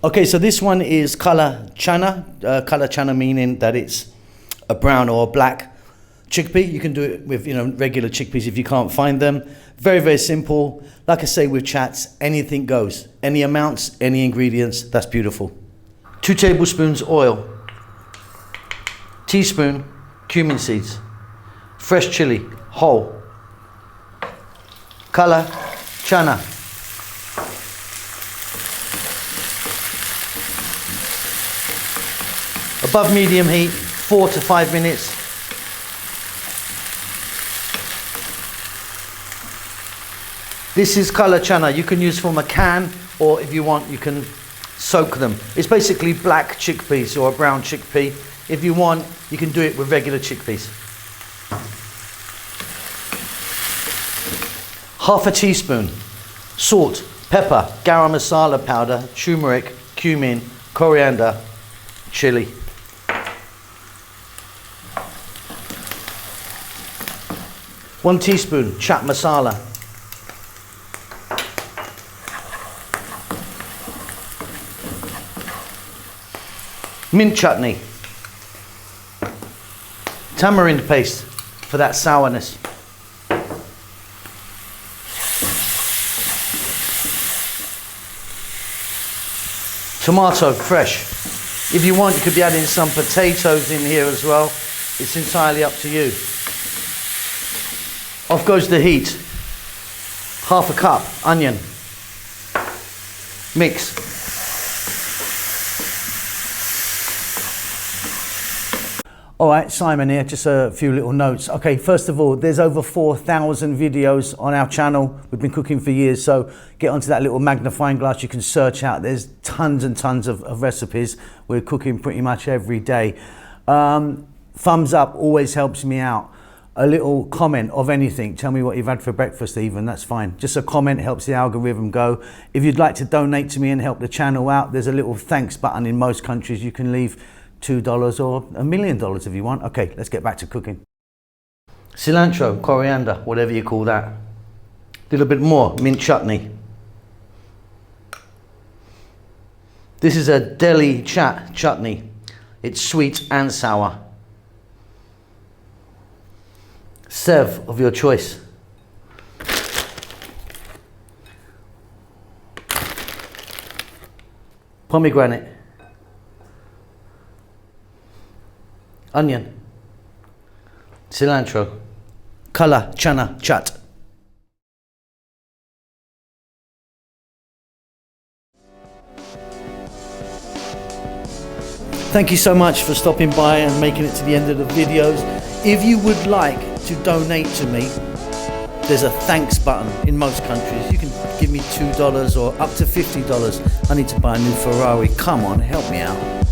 Okay, so this one is color chana. Color chana meaning that it's a brown or a black chickpea. You can do it with regular chickpeas if you can't find them. Very, very simple. Like I say with chats, anything goes. Any amounts, any ingredients, that's beautiful. 2 tablespoons oil. Teaspoon cumin seeds. Fresh chili, whole. Color chana. Above medium heat, 4 to 5 minutes. This is color chana. You can use from a can, or if you want, you can soak them. It's basically black chickpeas or a brown chickpea. If you want, you can do it with regular chickpeas. Half a teaspoon salt, pepper, garam masala powder, turmeric, cumin, coriander, chili. 1 teaspoon chaat masala. Mint chutney. Tamarind paste for that sourness. Tomato, fresh. If you want, you could be adding some potatoes in here as well. It's entirely up to you. Off goes the heat. Half a cup, onion. Mix. All right, Simon here, just a few little notes. Okay, first of all, there's over 4,000 videos on our channel. We've been cooking for years, so get onto that little magnifying glass. You can search out. There's tons and tons of recipes. We're cooking pretty much every day. Thumbs up always helps me out. A little comment of anything. Tell me what you've had for breakfast even, that's fine. Just a comment helps the algorithm go. If you'd like to donate to me and help the channel out, there's a little thanks button in most countries. You can leave $2 or $1 million if you want. Okay, let's get back to cooking. Cilantro, coriander, whatever you call that. A little bit more, mint chutney. This is a Delhi Chaat chutney. It's sweet and sour. Sev of your choice. Pomegranate. Onion. Cilantro. Color Chana Chaat. Thank you so much for stopping by and making it to the end of the videos. If you would like to donate to me, there's a thanks button in most countries. You can give me $2 or up to $50. I need to buy a new Ferrari. Come on, help me out.